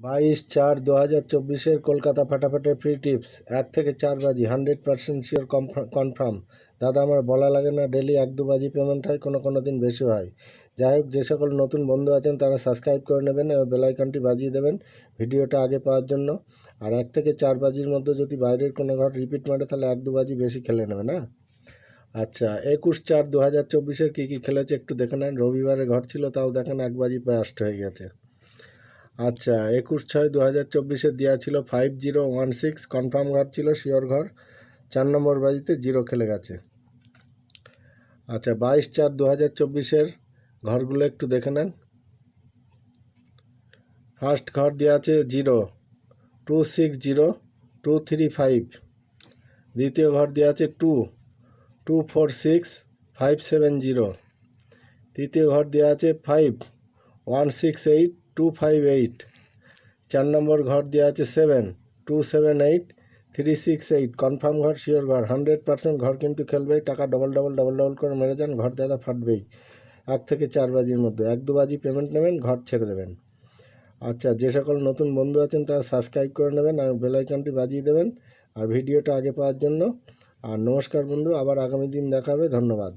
22/4/2024 Kolkata ফাটাফাটের free tips 1 থেকে 4 বাজি 100% sure confirm. দাদা আমার বলা লাগে না, ডেলি 1-2 বাজি পেমেন্ট হয়, কোনো দিন বেশি হয়। যাই হোক, যে সকল নতুন বন্ধু আছেন তারা সাবস্ক্রাইব করে নেবেন এবং বেল আইকনটি বাজিয়ে দেবেন ভিডিওটা আগে পাওয়ার জন্য। আর 1 থেকে 4 বাজির মধ্যে যদি বাইরের কোনো ঘর রিপিট মারে তাহলে 1-2 বাজি বেশি খেলে নেবে না। আচ্ছা, 21/4/2024 কী কী খেলেছে একটু দেখে নেন। রবিবারে ঘর ছিল, তাও দেখেন 1 বাজি পাস্ট হয়ে গেছে। আচ্ছা, 21/6/2024 দেওয়া ছিল 5016, কনফার্ম ঘর ছিল, শিওর ঘর। 4 নম্বর বাজিতে 0 খেলে গেছে। আচ্ছা, 22/4/2024 ঘরগুলো একটু দেখে নেন। ফার্স্ট ঘর দেওয়া আছে 0, 260, 235। দ্বিতীয় ঘর দেওয়া আছে 2, 246, 570। তৃতীয় ঘর দেওয়া আছে 5, 168, 258। 4 নম্বর ঘর দেওয়া আছে 7, 278, 368। কনফার্ম ঘর, শিওর ঘর, 100% ঘর কিন্তু খেলবেই, টাকা ডবল করে মেরে যান, ঘর দাদা ফাটবেই 1 থেকে 4 বাজির মধ্যে। 1-2 বাজি পেমেন্ট নেবেন, ঘর ছেড়ে দেবেন। আচ্ছা, যে সকল নতুন বন্ধু আছেন তারা সাবস্ক্রাইব করে নেবেন আর বেল আইকনটি বাজিয়ে দেবেন আর ভিডিওটা আগে পাওয়ার জন্য। আর নমস্কার বন্ধু, আবার আগামী দিন দেখা হবে। ধন্যবাদ।